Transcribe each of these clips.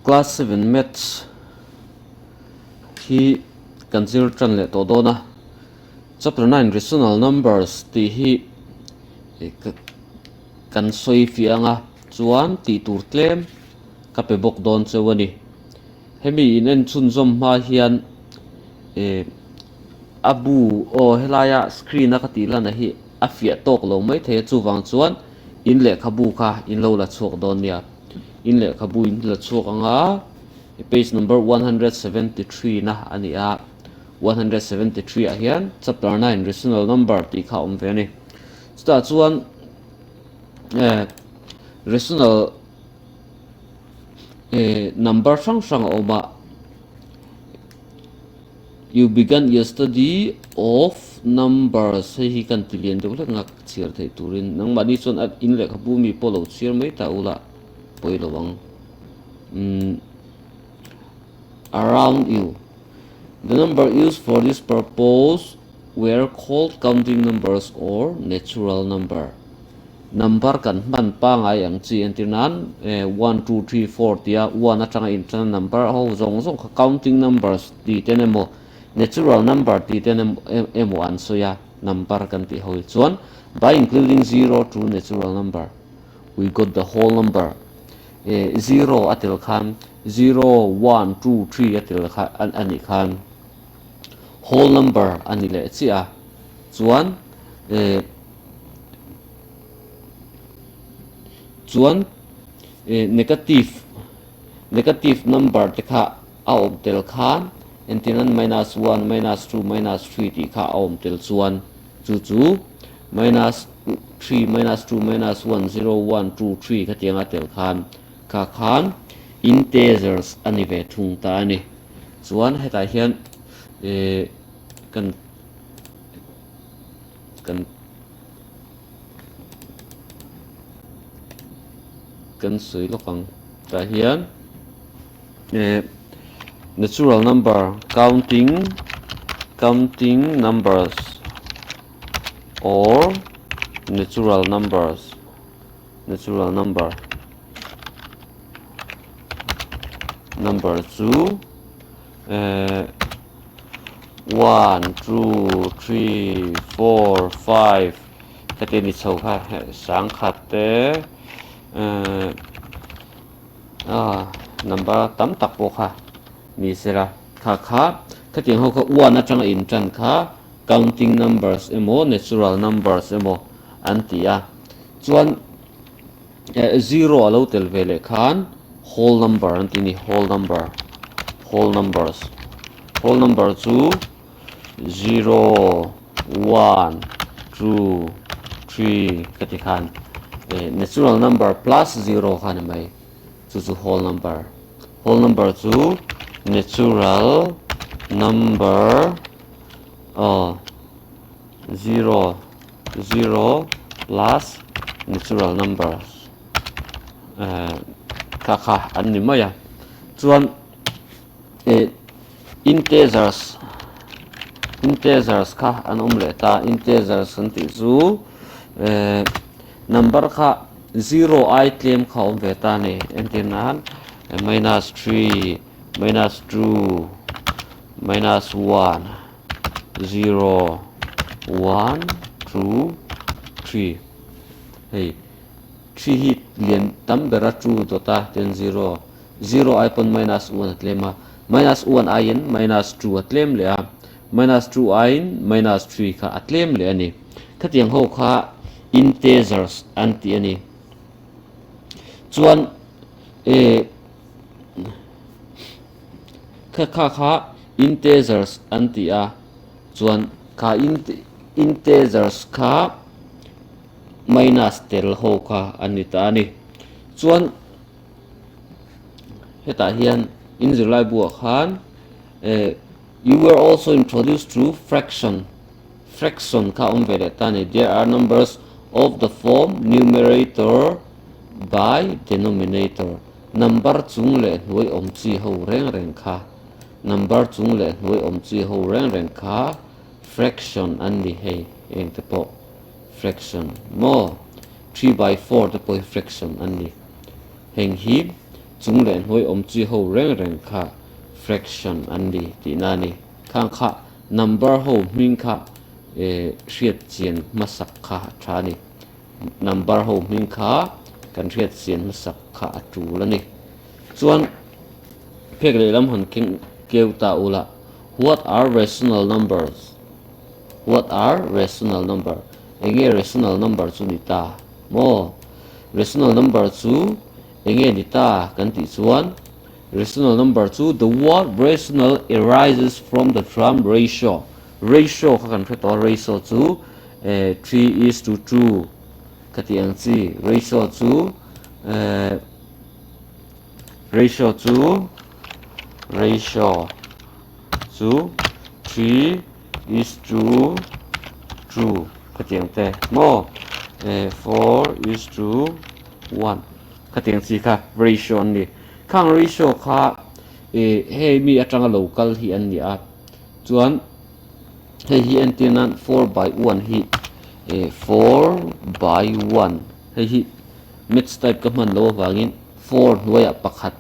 Class 7 Maths hi kan zir tran le to dona chapter 9 rational numbers ti hi kan soi fianga chuan ti tur tlem ka pe bok don chewani hemi in en chun zom ma hian abu o helaya screen a ka ti lana hi a fia tok lo mai the chuwang chuan in le khabu kha in lo la chok don nia in le khabu in la chok anga page number 173 na ania 173 a hian chapter 9 rational number ti kha om ve ni sta chuan rational number sang oma you began your study of numbers hi kan tilian de la ngak chir thei turin nang mani chon at in le khabu mi polo chir mai ta ula poilo wang around you. The number used for this purpose were called counting numbers or natural number. Number kan man pa ngai ang chi entinan 1 2 3 4 tia 1 atanga intran number ho zong counting numbers ti tenemo natural number ti tenemo an so ya number kan ti hoi chuan by including 0 to natural number we got the whole number 0 atil khan 0 1 2 3 atil khan ani khan whole number ani le chia chuan negative number te kha aom tel khan entinan minus 1 minus 2 minus 3 ti kha aom tel chuan chu minus 3 minus 2 minus 1 0 1 2 3 ka tianga tel khan ka khan integers ani ve thung ta ani chuan heta hian kan sui lokang ta hian natural number counting numbers or natural number number 2 1 2 3 4 5 cái tên đi sâu ha sáng khát te number tam tak po kha ni sera kha cái tiếng hậu có one atang in chan kha counting numbers emo natural numbers emo antia chuan 0 alo tel vele khan whole number antini whole numbers whole number 2 0 1 2 3 cái khan natural number plus 0 khan mai chu whole number 2 natural number 0 plus natural numbers kha an ni maya chuan integers kha an le ta integers an ti chu number kha 0 I claim kha om ve ta ne entinan minus 3 minus 2 minus 1 0 1 2 3 hey 3 hit lian tam bera 2 to ta ten 0 I pon minus 1 atlema minus 1 I in minus 2 atlem le a minus 2 I in minus 3 kha atlem le ani khatiang ho kha integers anti ani chuan kha integers anti a chuan kha integers kha minus tel ho kha anita ani chuan heta hian in zirlai bu khan you were also introduced to fraction kha vele tani there are numbers of the form numerator by denominator number chung le hnoi om chi ho reng kha number chung le hnoi om chi ho reng kha fraction ani hei eng te po fraction mo 3/4 te po fraction ani heng hi chung len hoi chi ho reng kha fraction an ni ti na ni khang kha number ho ming kha riat chian masak kha tha ni number ho ming kha kan riat chian masak kha atu la ni chuan phek le lam han keu ta ula what are rational numbers? What are rational number? Enge rational number chu ni ta mo rational number chu enge ni ta kan ti chuan rational number chu the word rational arises from the term ratio. Ratio kha kan pheto ratio chu 3:2 kati ang chi ratio chu ratio chu 3:2 kati ang te mo 4:1 kati ang chi kha ratio ni khang ratio kha he mi atanga local hi an ni a chuan he hi an tinan 4/1 hi 4/1 he hi mix type ka man lo wangin 4 hnuaia pakhat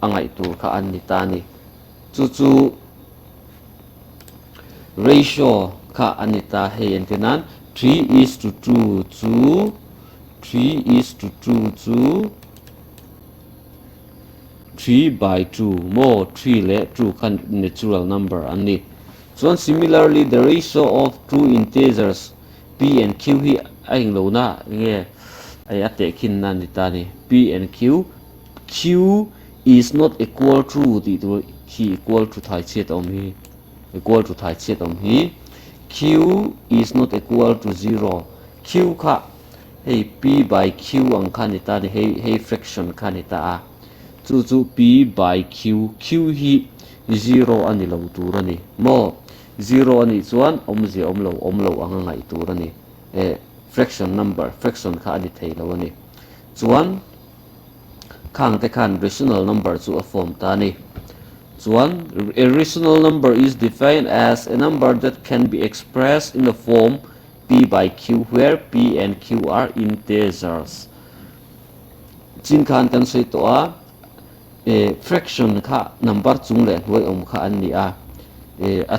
angai tur kha an ni ta ni chu ratio kha anita he an tinan 3:2 chu 3:2 chu 3/2 mo 3 le 2 kan natural number ani so similarly the ratio of two integers p and q hi aing lo na nge ai ate khin na ni ta ni p and q is not equal to the he equal to thai chet om hi equal to thai chet om hi q is not equal to 0 q kha hey p by q ang kha ni ta ni hey fraction kha ni ta chu p by q hi 0 ani lo tur ani mo 0 ani chuan om lo ang ngai tur ani fraction number fraction kha ani thei lo ani chuan khang te khan rational number chu a form ta ni chuan a rational number is defined as a number that can be expressed in the form p by q where p and q are integers chin khan kan sei to a fraction kha number chung le hoi kha an ni a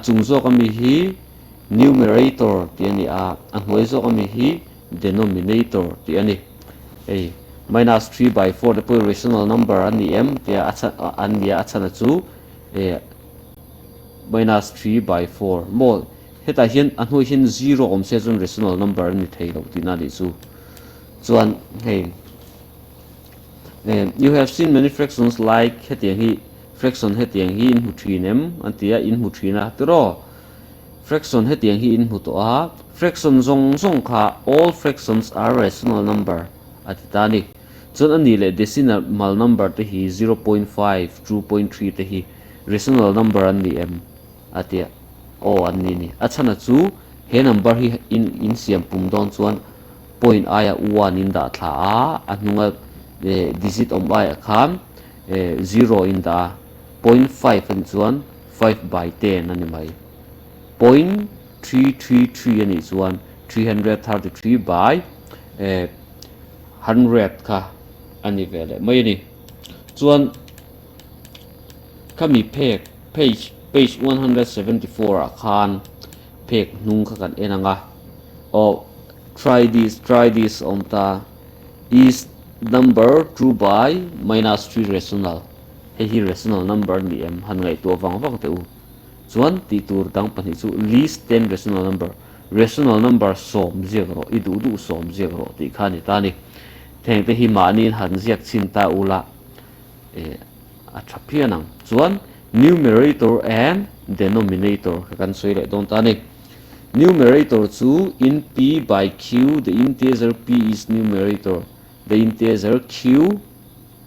chung zo ka mi hi numerator ti ani a hoi zo ka mi hi denominator ti ani minus 3/4 the rational number ani m tia an dia achana chu minus 3/4 mo heta hian anhui hin 0 om se chun rational number ni thei lo ti na li chu chuan you have seen many fractions like hetiang hi fraction hetiang hi in hu thinem antia in hu thina tro fraction hetiang hi in hu to a fraction zong kha all fractions are rational number atitani chon ani le decimal number te hi 0.5 2.3 te hi rational number an ni em atia o an ni achana chu he number hi in siam pum don chuan point aya 1 in da thla a anunga digit om aya kham 0 in da 0.5 an chuan 5/10 ani mai 0.333 ani chuan 333/100 kha ani vele mai ni chuan kami page 174 a khan pek nung kha kan enanga try this on ta is number 2/-3 rational he rational number ni em han ngai to wang te u chuan ti tur dang pani chu least 10 rational number som 0 idu som 0 ti khani ta ni theng te hi mani han ziak chin ta ula a thapianang chuan numerator and denominator kan soile don ta ni numerator chu in p by q the integer p is numerator the integer q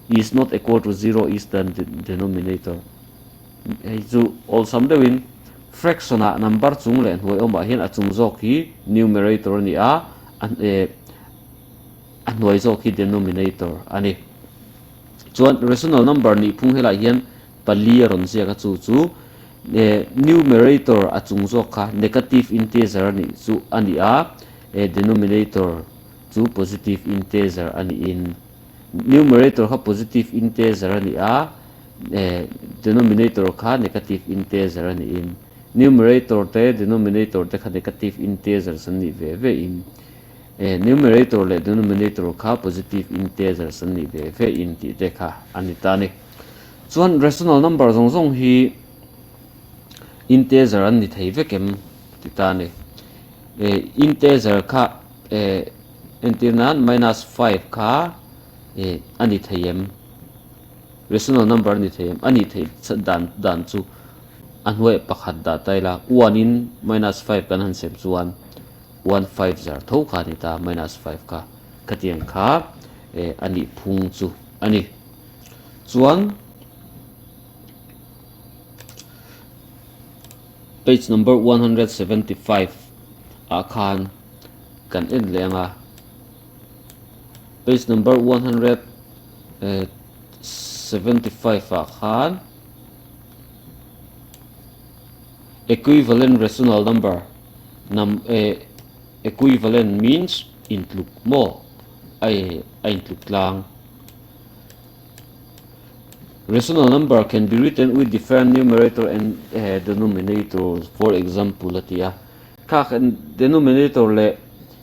is not equal to 0 is the denominator chu all sum the win fraction a number chung len hoi oma hian a chung jok hi numerator ni a an hoi jok hi denominator ani chuan rational number ni phung hela hian pali ron sia ka chu numerator a chung jok kha negative integer ni chu ani a denominator chu positive integer ani in numerator kha positive integer ani a denominator kha negative integer ani in numerator te denominator te kha negative integers ani ve in numerator le denominator kha positive integers ani ve in ti te kha ani ta ni chuan rational number zong hi integer ani thei vekem ti ta ni integer kha entirnan -5 kha ani thayem rational number ani thayem ani thei dan chu anhoi pakhat da taila 1 in -5 kan han sem chuan 150 tho kha ni ta -5 kha katiang kha ani phung chu ani chuan page number 175 a khan kan en lenga page number 175 a khan equivalent rational number equivalent means intluk mo ai intluk lang rational number can be written with different numerator and denominator. For example atia kha denominator le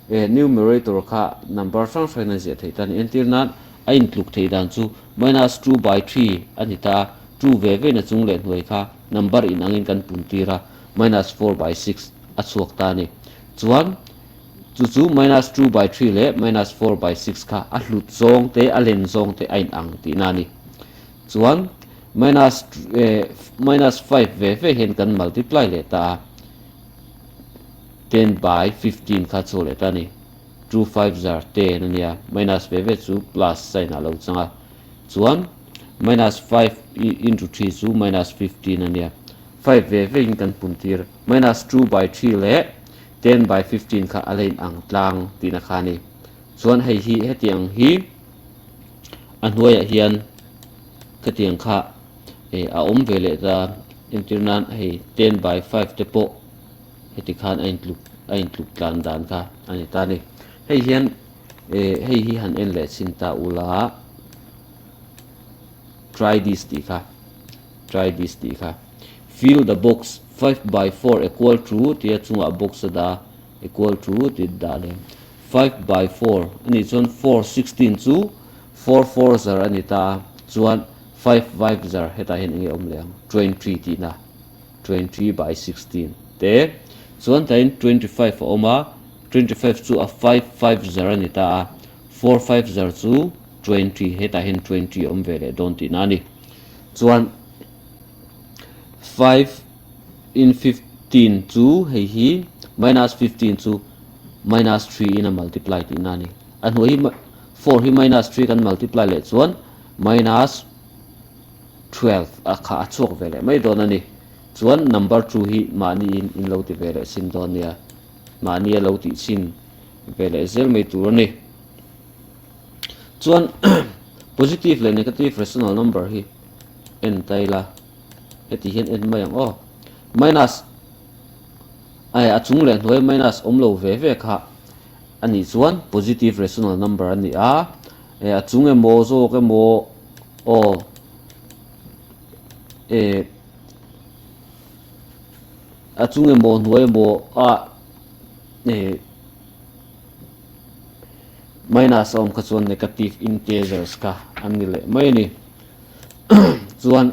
numerator kha number sang sang na je theitan entirna a intluk theidan chu -2/3 anita 2 ve na chung le hnoi kha number in angin kan puntira -4/6 a chuak ta ni chuan chu -2/3 le -4/6 kha a hlut zong te a len zong te ain ang ti na ni chuan -5 ve hen kan multiply le ta 10/15 kha chu le ta ni 2 5 zar 10 ania minus ve chu plus sign a lo changa chuan -5 into 3 chu -15 ania 5 ve in kan puntir -2/3 le 10/15 kha alein ang tlang tina khani chuan hei hi hetiang hi anhuaya hian katiang kha a om vele da internan hei 10/5 te po heti khan ein tluk tlan dan kha ani ta ni hei hian hei hi han en le sinta ula try this ti kha fill the box 5/4 equal to tia chunga box da equal to ti da le 5/4 ani chon 416 chu 4 zar ani ta chuan 5 zar heta hen nge om leang 23 ti na 23/16 te chuan tain 25 oma 25 chu a 5 zar ani ta 4 zar chu 20 heta hen 20 om vele don ti na ni chuan 5 in 15 chu hei hi -15 chu -3 in a multiply ti na ni an hoi 4 hi -3 kan multiply le chuan -12 a kha chok vele mai don ani chuan number 2 hi mani in lo ti vele sin don nia mani lo ti sin vele zel mai tur ni chuan positive le negative rational number hi en taila heti hian en mai ang minus ai achung le hnoi minus omlo ve kha ani chuan positive rational number ani a achung emo zo ke mo achung emo hnoi emo a minus om kha chuan negative integers ka ani le mai ni chuan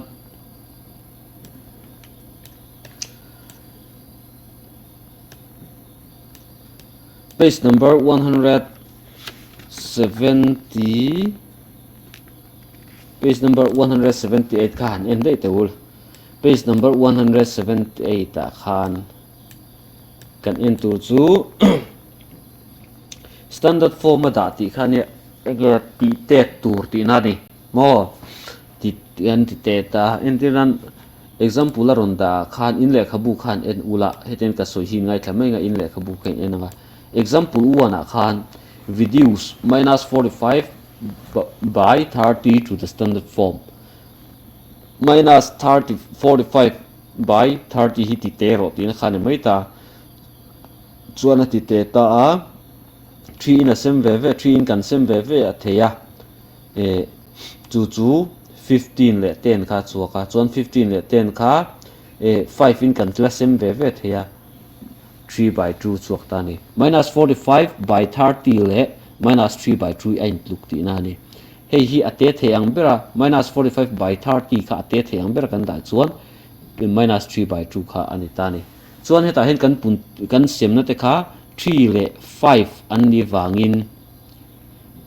page number 170 page number 178 khan en dei teul page number 178 ta khan kan en tur chu standard form da ti khan e ge ti te tur ti na ni mo ti an ti te ta entiran example ronda khan in le khabu khan en ula heten ka so hi ngai thamai nga in le khabu khen enanga example 1 khan reduce -45 by 30 to the standard form -45 by 30 hi ti te ro tin khan mai ta chuan ti te ta a 3 in a sem ve 3 in kan sem ve a theya chu 15 le 10 kha chu ka chuan 15 le 10 kha 5 in kan tla sem ve thea 3 by 2 chuak ta ni minus 45 by 30 le minus 3 by 3 ain tluk ti na ni hei hi ate theang bera minus 45 by 30 kha ate theang bera kan da chuan minus 3 by 2 kha ani ta ni chuan heta hen kan sem na te kha 3 le 5 an ni wangin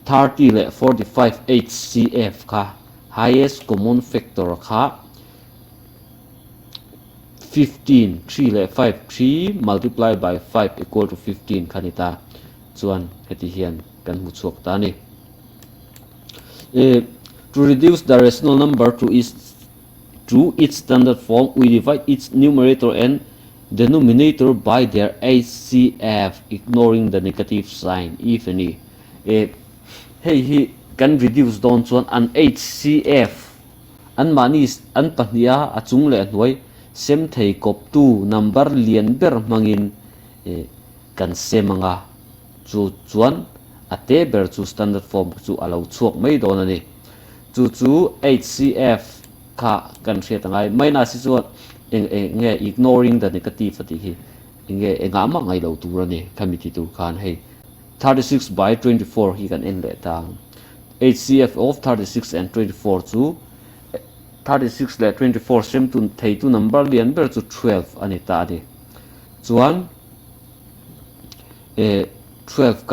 30 le 45 HCF kha highest common factor kha 15 3 le 5 3 multiply by 5 equal to 15 khanita chuan heti hian kan mu chuak ta ni to reduce the rational number to its standard form we divide its numerator and denominator by their HCF ignoring the negative sign if any hey hi can reduce down chuan an HCF an mani an pahnia achung le hnuai sem thei kop tu number lian ber mangin kan semanga chu chuan ate ber chu standard form chu alo chuak mai don ani chu HCF kha kan hriatangai minus chu nge ignoring the negative ati hi nge enga ma ngai lo tur ani committee tur khan hei 36 by 24 hi kan en le ta HCF of 36 and 24 chu 36 le 24 sem tun thei tu number lian ber chu 12 ani ta ni chuan 12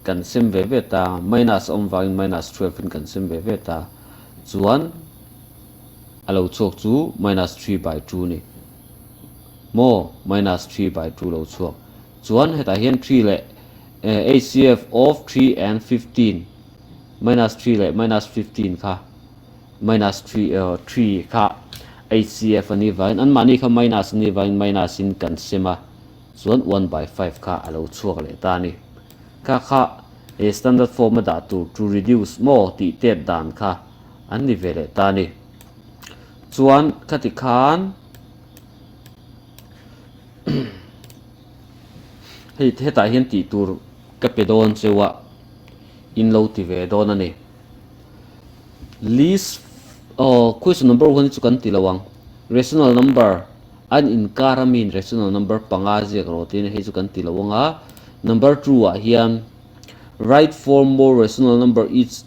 kan sem ve ta minus om wangin minus 12 in kan sem ve ta chuan alo chok chu minus 3 by 2 ni mo minus 3 by 2 lo chok chuan heta hian 3 le HCF of 3 and 15 minus 3 le minus 15 kha minus 3 kha HCF ani vain an mani kha minus ni vain minus in kan sema chuan 1 by 5 kha alo chuak le ta ni kha standard form da to reduce mo ti tet dan kha an ni vele ta ni chuan khati khan hei heta hian ti tur ka pedon chewa in lo ti ve don ani list question number 1 chu kan tilawang rational number an in karamin rational number panga je rotin hei chu kan tilawanga number 2 a hian write four more rational number each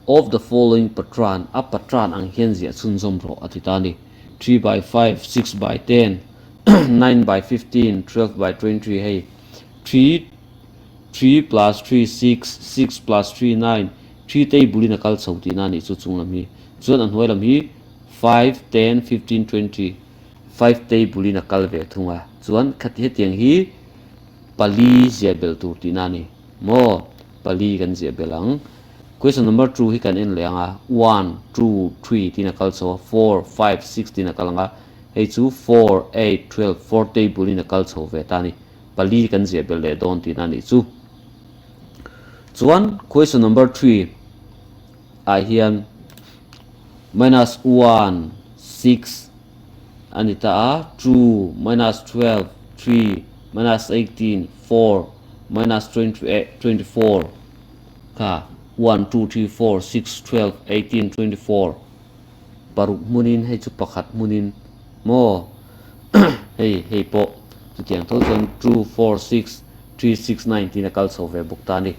of the following patran a patran ang hian zia chun zom ro atitani 3 by 5 6 by 10 9 by 15 12 by 23 hey 3 plus 3 6 plus 3 9 3 tay bulina kal chauti na ni chu chunglam hi chuan an hnuailam hi 5 10 15 20 5 tay bulina kal ve thunga chuan khati hetiang hi pali zebel tur ti na ni mo pali kan zebelang question number 2 hi kan en leanga 1 2 3 tina kal chaw 4 5 6 tina kalanga hei chu 4 8 12 4 tay bulina kal chaw ve ta ni pali kan zebel le don ti na ni chu chuan question number 3 a hian minus 1 6 anita 2 minus 12 3 minus 18 4 minus 28 24 ka 1 2 3 4 6 12 18 24 paruk munin hei chu pakhat munin mo hei po tiang thousand 2 4 6 3 6 19 na kal so ve buktani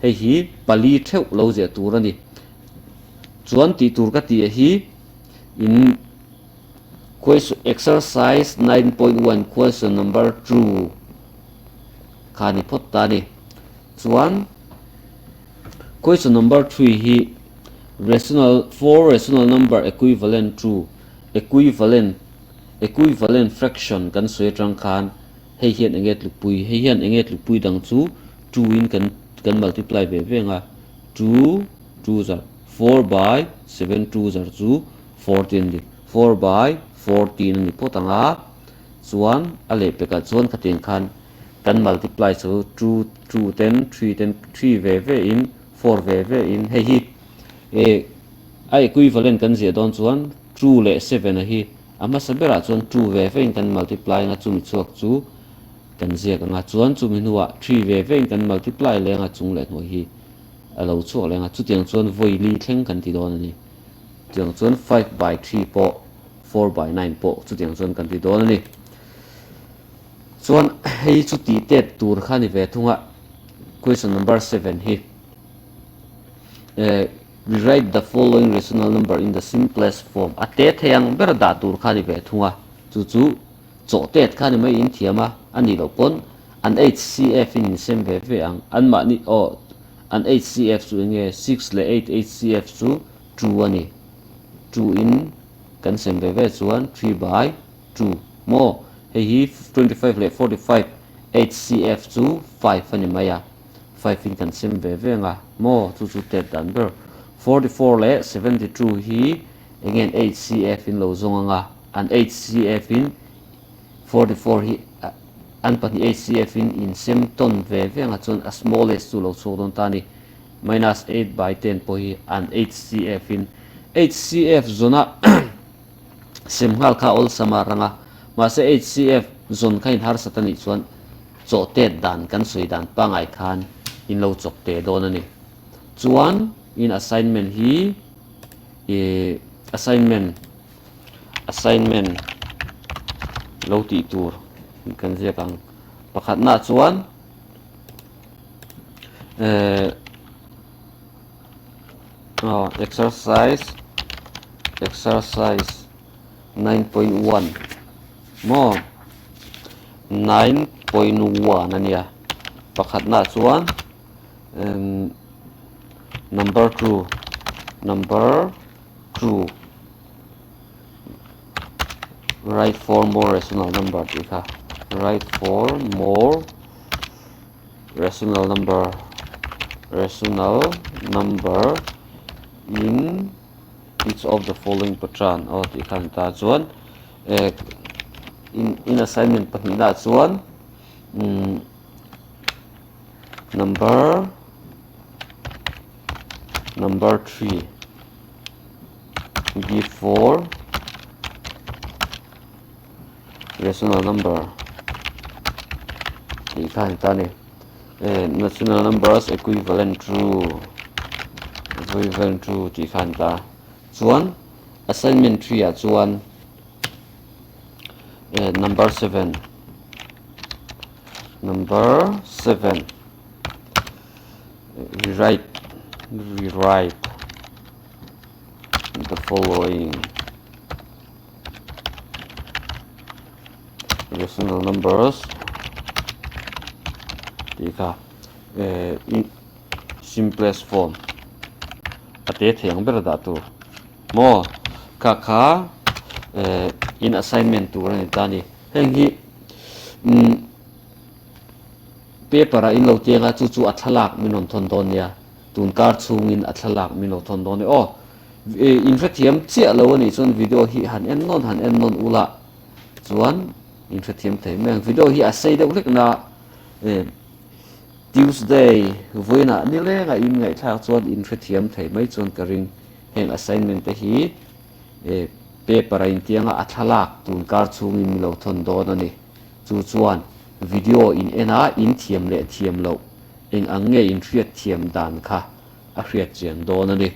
hei hi pali theu lo je turani chuan ti tur ka ti hi in question exercise 9.1 question number 2 khani phot tani chuan question number 3 hi four rational number equivalent to equivalent fraction kan soi tang khan hei hian enget lupui dang chu 2 in kan multiply ve venga 2 za 4 by 7 2 za chu 14 di 4 by 14 ni potanga chuan ale peka chuan khatin khan kan multiply so 2 10 3 ve in 4 ve in hei hi a equivalent kan zia don chuan 2 le 7 a hi ama sabera chuan 2 ve in kan multiply nga chumi chuak chu kan zia ka nga chuan chumi nuwa 3 ve in kan multiply le nga chung le hnu hi alo chu lenga chu tiang chuan voi li thleng kan ti don ani tiang chuan 5/3 po 4/9 po chu tiang chuan kan ti don ani chuan hei chu ti tet tur kha ni ve thunga question number 7 hi rewrite the following rational number in the simplest form ate theyang ber da tur kha ni ve thunga chu cho tet kha ni mai in thiama ani lo pon an HCF in sem ve ve ang an ma ni o an HCF chu nge 6 le 8 HCF chu 2 ani 2 in kan sem ve ve chuan 3/2 mo hei 25 le 45 HCF chu 5 ani maya 5 in kan sem ve ve nga mo chu tet dan ber 44 le 72 hi again HCF in lo zonga nga an HCF in 44 hi an pani HCF in sem ton ve ve nga chon a smallest chu lo chu don tani minus 8/10 po hi an HCF in HCF zona sem hal kha ol samaranga ma se HCF zon khain har satani chuan cho tet dan kan sui dan pangai khan in lo chok te don ani chuan in assignment hi assignment lo ti tur kan zia kang pakhat na chuan exercise 9.1 mo 9.1 ania pakhat na chuan number 2 write for more rational number tika write for more rational number in each of the following pattern or tika ta chuan in assignment pahna chuan number 3 give 4 rational number ikan tani rational numbers equivalent to ikan ta chuan assignment 3 chuan number 7 rewrite the following rational numbers in simplest form ate theng ber da tu mo kha in assignment tu ran tani hengi paper in lo tenga chu athalak minon thon don ya tun kar chungin athalak mino thon don o in fact hiam chia lo ni chon video hi han en non ula chuan in fact hiam thei meng video hi a sei deuh lek na Tuesday voina ni le nga in ngai thak chuan in fact hiam thei mai chon karing heng assignment te hi paper in tianga athalak tun kar chungin milo thon don ani chu chuan video in ena in thiam le thiam lo eng ange in riat thiam dan kha a riat chiang don ani